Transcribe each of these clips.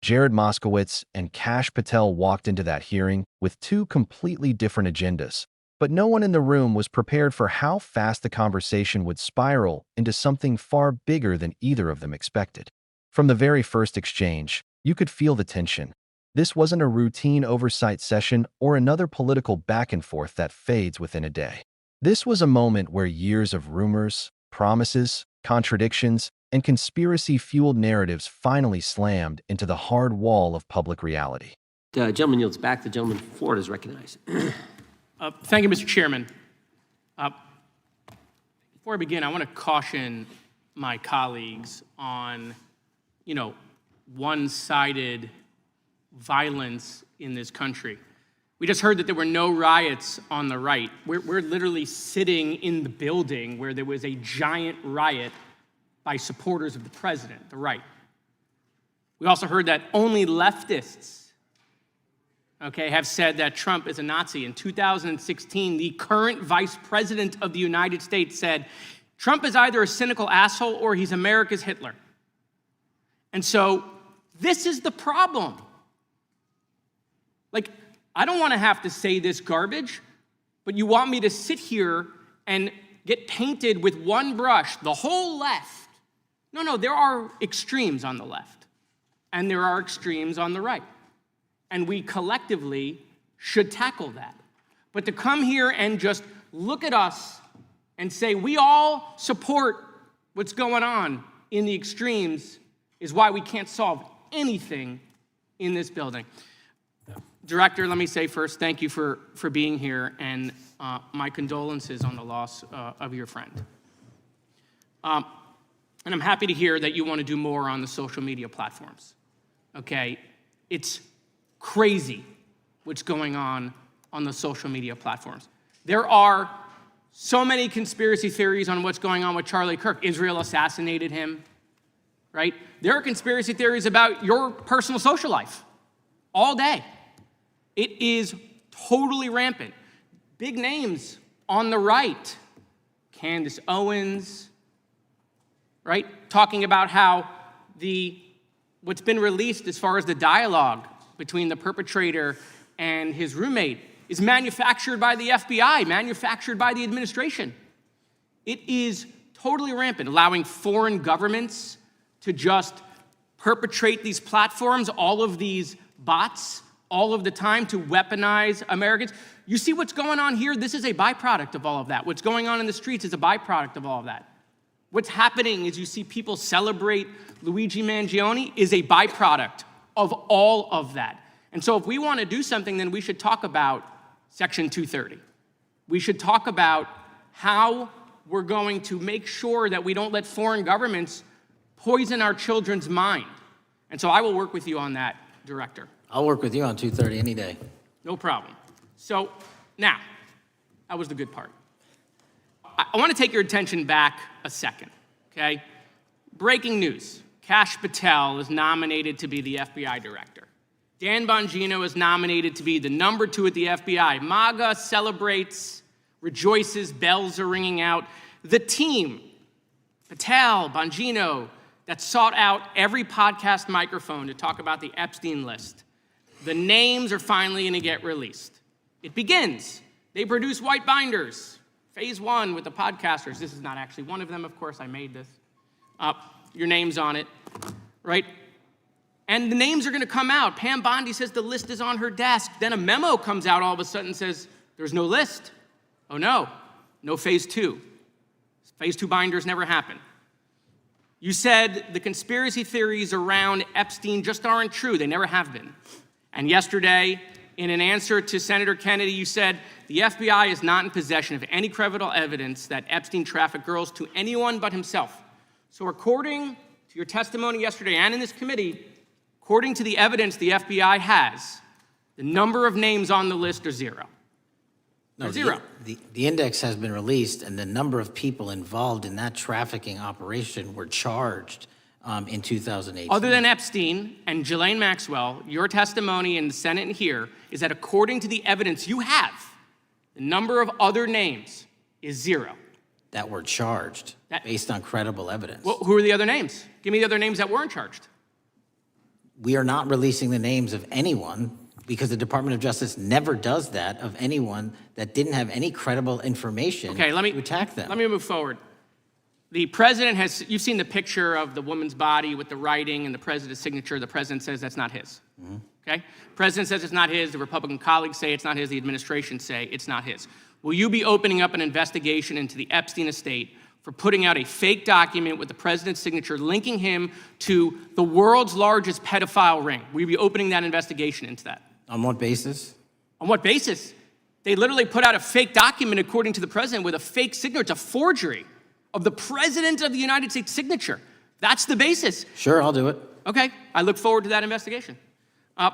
Jared Moskowitz and Kash Patel walked into that hearing with two completely different agendas. But no one in the room was prepared for how fast the conversation would spiral into something far bigger than either of them expected. From the very first exchange, you could feel the tension. This wasn't a routine oversight session or another political back and forth that fades within a day. This was a moment where years of rumors, promises, contradictions, and conspiracy-fueled narratives finally slammed into the hard wall of public reality. The gentleman yields back. The gentleman from Florida is recognized. Thank you, Mr. Chairman. Before I begin, I want to caution my colleagues on, one-sided violence in this country. We just heard that there were no riots on the right. We're literally sitting in the building where there was a giant riot by supporters of the president, the right. We also heard that only leftists, have said that Trump is a Nazi. In 2016, the current vice president of the United States said, Trump is either a cynical asshole or he's America's Hitler. And so this is the problem. I don't want to have to say this garbage, but you want me to sit here and get painted with one brush, the whole left. No, there are extremes on the left, and there are extremes on the right. And we collectively should tackle that. But to come here and just look at us and say we all support what's going on in the extremes is why we can't solve anything in this building. Director, let me say first, thank you for being here, and my condolences on the loss of your friend. And I'm happy to hear that you want to do more on the social media platforms, It's crazy what's going on the social media platforms. There are so many conspiracy theories on what's going on with Charlie Kirk. Israel assassinated him, right? There are conspiracy theories about your personal social life all day. It is totally rampant. Big names on the right, Candace Owens, right? Talking about how what's been released as far as the dialogue between the perpetrator and his roommate is manufactured by the FBI, manufactured by the administration. It is totally rampant, allowing foreign governments to just perpetrate these platforms, all of these bots, all of the time to weaponize Americans. You see what's going on here? This is a byproduct of all of that. What's going on in the streets is a byproduct of all of that. What's happening is you see people celebrate Luigi Mangione is a byproduct of all of that. And so if we want to do something, then we should talk about Section 230. We should talk about how we're going to make sure that we don't let foreign governments poison our children's mind. And so I will work with you on that, Director. I'll work with you on 230 any day. No problem. So now, that was the good part. I want to take your attention back a second, Breaking news. Kash Patel is nominated to be the FBI director. Dan Bongino is nominated to be the number 2 at the FBI. MAGA celebrates, rejoices, bells are ringing out. The team, Patel, Bongino, that sought out every podcast microphone to talk about the Epstein list. The names are finally going to get released. It begins. They produce white binders. Phase 1 with the podcasters. This is not actually one of them, of course. I made this. Your name's on it, right? And the names are going to come out. Pam Bondi says the list is on her desk. Then a memo comes out all of a sudden and says, there's no list. Oh, no phase 2. Phase 2 binders never happen. You said the conspiracy theories around Epstein just aren't true. They never have been. And yesterday, in an answer to Senator Kennedy, you said the FBI is not in possession of any credible evidence that Epstein trafficked girls to anyone but himself. So according to your testimony yesterday and in this committee, according to the evidence the FBI has, the number of names on the list are 0. No, zero. The index has been released, and the number of people involved in that trafficking operation were charged in 2018. Other than Epstein and Ghislaine Maxwell, your testimony in the Senate and here is that according to the evidence you have, the number of other names is 0. That were charged based on credible evidence. Well, who are the other names? Give me the other names that weren't charged. we are not releasing the names of anyone because the Department of Justice never does that, of anyone that didn't have any credible information Okay, to attack them. Let me move forward. The president has, you've seen the picture of the woman's body with the writing and the president's signature. The president says that's not his. Okay? President says it's not his. The Republican colleagues say it's not his. The administration say it's not his. Will you be opening up an investigation into the Epstein estate for putting out a fake document with the president's signature linking him to the world's largest pedophile ring? Will you be opening that investigation into that? On what basis? On what basis? They literally put out a fake document, according to the president, with a fake signature. It's a forgery of the president of the United States signature. That's the basis. Sure, I'll do it. Okay, I look forward to that investigation. Oh,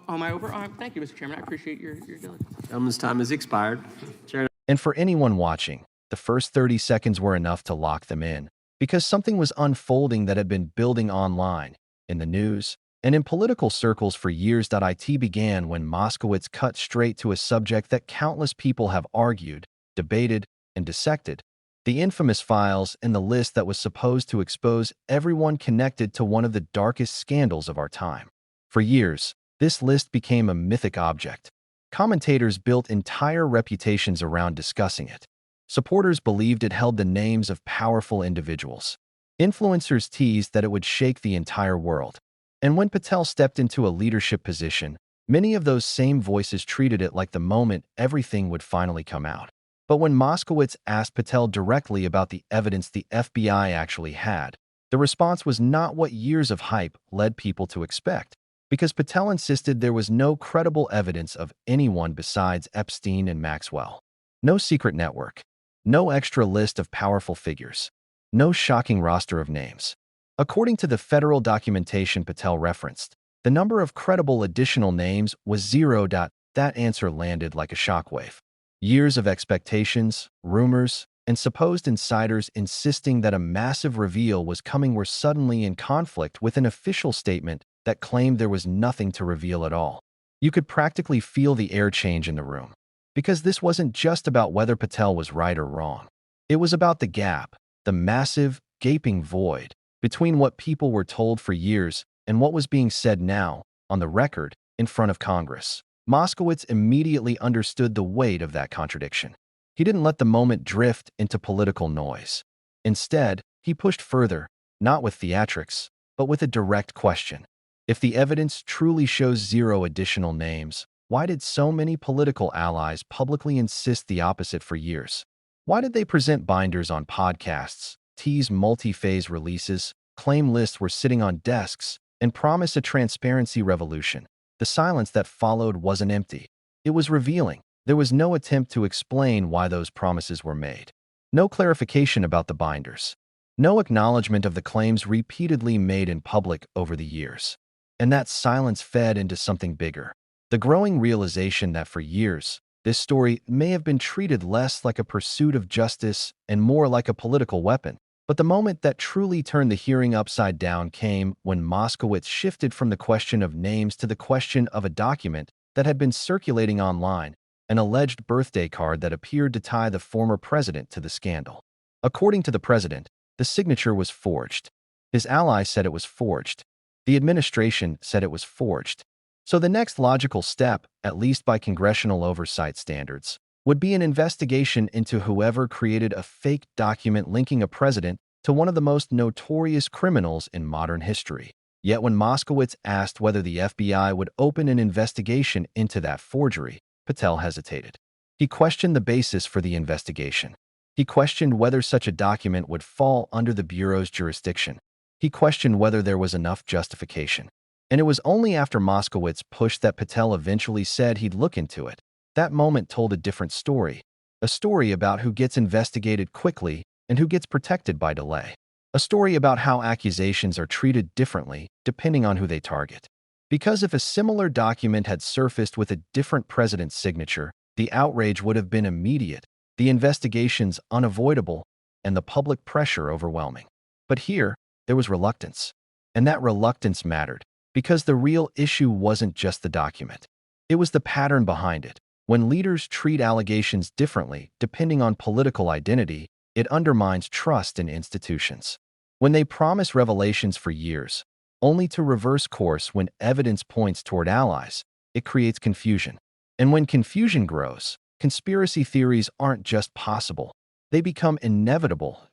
am I over? Thank you, Mr. Chairman. I appreciate your diligence. Gentleman's time has expired. Chair. And for anyone watching, the first 30 seconds were enough to lock them in, because something was unfolding that had been building online, in the news, and in political circles for years. It began when Moskowitz cut straight to a subject that countless people have argued, debated, and dissected: the infamous files in the list that was supposed to expose everyone connected to one of the darkest scandals of our time. For years, this list became a mythic object. Commentators built entire reputations around discussing it. Supporters believed it held the names of powerful individuals. Influencers teased that it would shake the entire world. And when Patel stepped into a leadership position, many of those same voices treated it like the moment everything would finally come out. But when Moskowitz asked Patel directly about the evidence the FBI actually had, the response was not what years of hype led people to expect, because Patel insisted there was no credible evidence of anyone besides Epstein and Maxwell. No secret network. No extra list of powerful figures. No shocking roster of names. According to the federal documentation Patel referenced, the number of credible additional names was 0. That answer landed like a shockwave. Years of expectations, rumors, and supposed insiders insisting that a massive reveal was coming were suddenly in conflict with an official statement that claimed there was nothing to reveal at all. You could practically feel the air change in the room, because this wasn't just about whether Patel was right or wrong. It was about the gap, the massive, gaping void between what people were told for years and what was being said now, on the record, in front of Congress. Moskowitz immediately understood the weight of that contradiction. He didn't let the moment drift into political noise. Instead, he pushed further, not with theatrics, but with a direct question. If the evidence truly shows 0 additional names, why did so many political allies publicly insist the opposite for years? Why did they present binders on podcasts, tease multi-phase releases, claim lists were sitting on desks, and promise a transparency revolution? The silence that followed wasn't empty. It was revealing. There was no attempt to explain why those promises were made. No clarification about the binders. No acknowledgement of the claims repeatedly made in public over the years. And that silence fed into something bigger. The growing realization that for years, this story may have been treated less like a pursuit of justice and more like a political weapon. But the moment that truly turned the hearing upside down came when Moskowitz shifted from the question of names to the question of a document that had been circulating online, an alleged birthday card that appeared to tie the former president to the scandal. According to the president, the signature was forged. His allies said it was forged. The administration said it was forged. So the next logical step, at least by congressional oversight standards, would be an investigation into whoever created a fake document linking a president to one of the most notorious criminals in modern history. Yet when Moskowitz asked whether the FBI would open an investigation into that forgery, Patel hesitated. He questioned the basis for the investigation. He questioned whether such a document would fall under the Bureau's jurisdiction. He questioned whether there was enough justification. And it was only after Moskowitz pushed that Patel eventually said he'd look into it. That moment told a different story. A story about who gets investigated quickly and who gets protected by delay. A story about how accusations are treated differently depending on who they target. Because if a similar document had surfaced with a different president's signature, the outrage would have been immediate, the investigations unavoidable, and the public pressure overwhelming. But here, there was reluctance. And that reluctance mattered, because the real issue wasn't just the document. It was the pattern behind it. When leaders treat allegations differently depending on political identity, it undermines trust in institutions. When they promise revelations for years, only to reverse course when evidence points toward allies, it creates confusion. And when confusion grows, conspiracy theories aren't just possible, they become inevitable.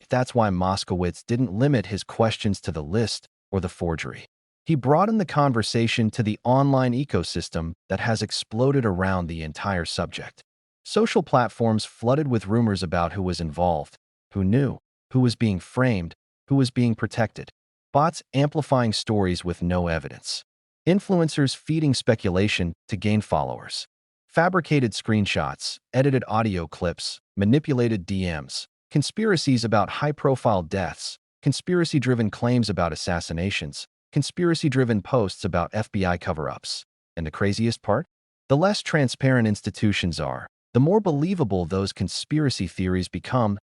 That's why Moskowitz didn't limit his questions to the list or the forgery. He broadened the conversation to the online ecosystem that has exploded around the entire subject. Social platforms flooded with rumors about who was involved, who knew, who was being framed, who was being protected. Bots amplifying stories with no evidence. Influencers feeding speculation to gain followers. Fabricated screenshots, edited audio clips, manipulated DMs. Conspiracies about high-profile deaths. Conspiracy-driven claims about assassinations. Conspiracy-driven posts about FBI cover-ups. And the craziest part? The less transparent institutions are, the more believable those conspiracy theories become.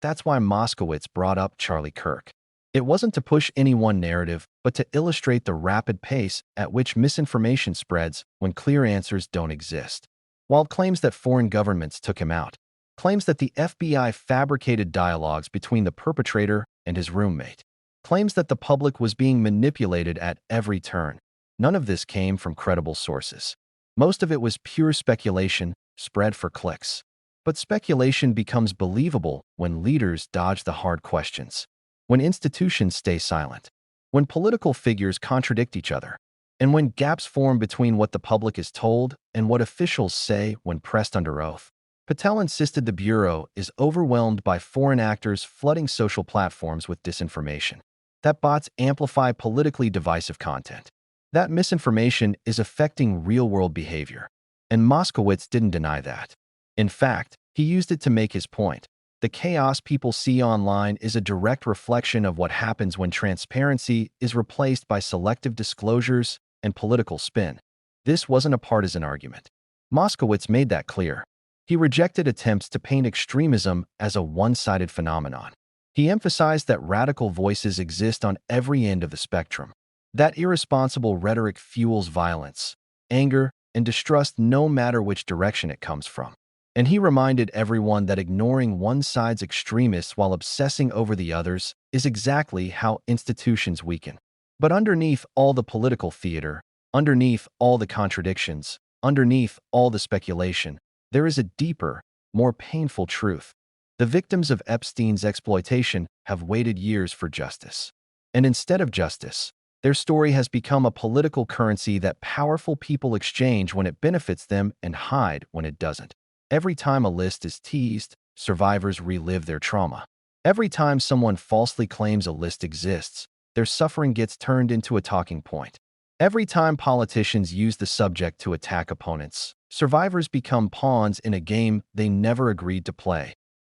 That's why Moskowitz brought up Charlie Kirk. It wasn't to push any one narrative, but to illustrate the rapid pace at which misinformation spreads when clear answers don't exist. While claims that foreign governments took him out, claims that the FBI fabricated dialogues between the perpetrator and his roommate, claims that the public was being manipulated at every turn. None of this came from credible sources. Most of it was pure speculation, spread for clicks. But speculation becomes believable when leaders dodge the hard questions, when institutions stay silent, when political figures contradict each other, and when gaps form between what the public is told and what officials say when pressed under oath. Patel insisted the Bureau is overwhelmed by foreign actors flooding social platforms with disinformation, that bots amplify politically divisive content, that misinformation is affecting real-world behavior. And Moskowitz didn't deny that. In fact, he used it to make his point. The chaos people see online is a direct reflection of what happens when transparency is replaced by selective disclosures and political spin. This wasn't a partisan argument. Moskowitz made that clear. He rejected attempts to paint extremism as a one-sided phenomenon. He emphasized that radical voices exist on every end of the spectrum, that irresponsible rhetoric fuels violence, anger, and distrust no matter which direction it comes from. And he reminded everyone that ignoring one side's extremists while obsessing over the others is exactly how institutions weaken. But underneath all the political theater, underneath all the contradictions, underneath all the speculation, there is a deeper, more painful truth. The victims of Epstein's exploitation have waited years for justice. And instead of justice, their story has become a political currency that powerful people exchange when it benefits them and hide when it doesn't. Every time a list is teased, survivors relive their trauma. Every time someone falsely claims a list exists, their suffering gets turned into a talking point. Every time politicians use the subject to attack opponents, survivors become pawns in a game they never agreed to play.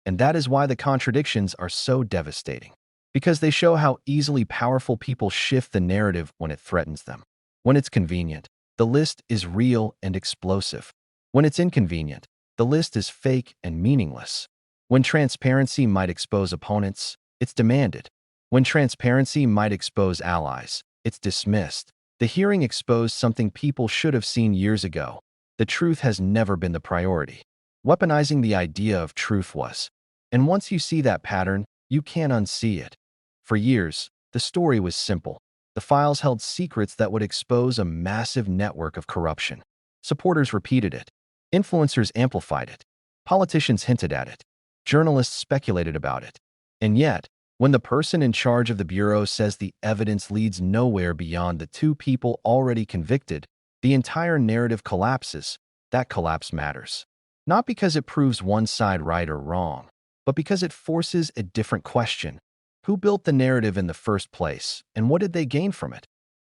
And that is why the contradictions are so devastating. Because they show how easily powerful people shift the narrative when it threatens them. When it's convenient, the list is real and explosive. When it's inconvenient, the list is fake and meaningless. When transparency might expose opponents, it's demanded. When transparency might expose allies, it's dismissed. The hearing exposed something people should have seen years ago. The truth has never been the priority. Weaponizing the idea of truth was. And once you see that pattern, you can't unsee it. For years, the story was simple. The files held secrets that would expose a massive network of corruption. Supporters repeated it. Influencers amplified it. Politicians hinted at it. Journalists speculated about it. And yet, when the person in charge of the Bureau says the evidence leads nowhere beyond the two people already convicted, the entire narrative collapses. That collapse matters. Not because it proves one side right or wrong, but because it forces a different question. Who built the narrative in the first place, and what did they gain from it?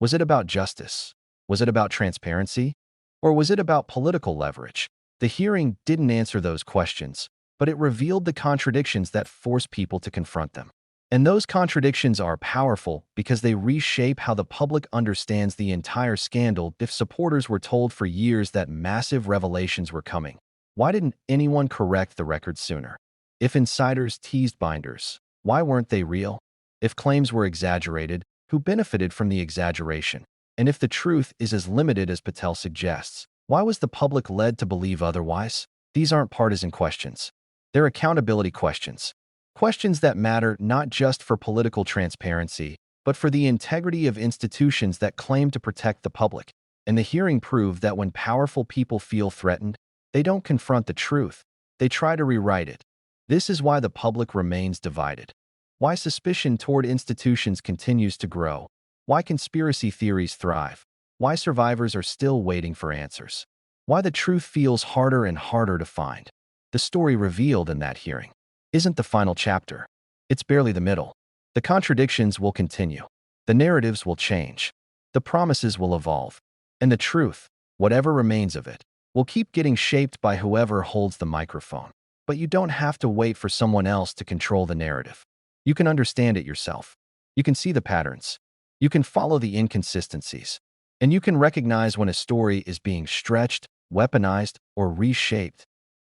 Was it about justice? Was it about transparency? Or was it about political leverage? The hearing didn't answer those questions, but it revealed the contradictions that force people to confront them. And those contradictions are powerful because they reshape how the public understands the entire scandal. If supporters were told for years that massive revelations were coming, why didn't anyone correct the record sooner? If insiders teased binders, why weren't they real? If claims were exaggerated, who benefited from the exaggeration? And if the truth is as limited as Patel suggests, why was the public led to believe otherwise? These aren't partisan questions. They're accountability questions. Questions that matter not just for political transparency, but for the integrity of institutions that claim to protect the public. And the hearing proved that when powerful people feel threatened, they don't confront the truth, they try to rewrite it. This is why the public remains divided. Why suspicion toward institutions continues to grow. Why conspiracy theories thrive. Why survivors are still waiting for answers. Why the truth feels harder and harder to find. The story revealed in that hearing isn't the final chapter. It's barely the middle. The contradictions will continue. The narratives will change. The promises will evolve. And the truth, whatever remains of it, will keep getting shaped by whoever holds the microphone. But you don't have to wait for someone else to control the narrative. You can understand it yourself. You can see the patterns. You can follow the inconsistencies. And you can recognize when a story is being stretched, weaponized, or reshaped.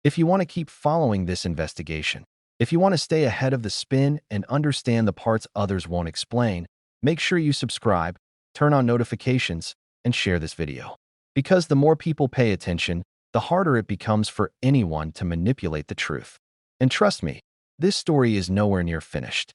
If you want to keep following this investigation, if you want to stay ahead of the spin and understand the parts others won't explain, make sure you subscribe, turn on notifications, and share this video. Because the more people pay attention, the harder it becomes for anyone to manipulate the truth. And trust me, this story is nowhere near finished.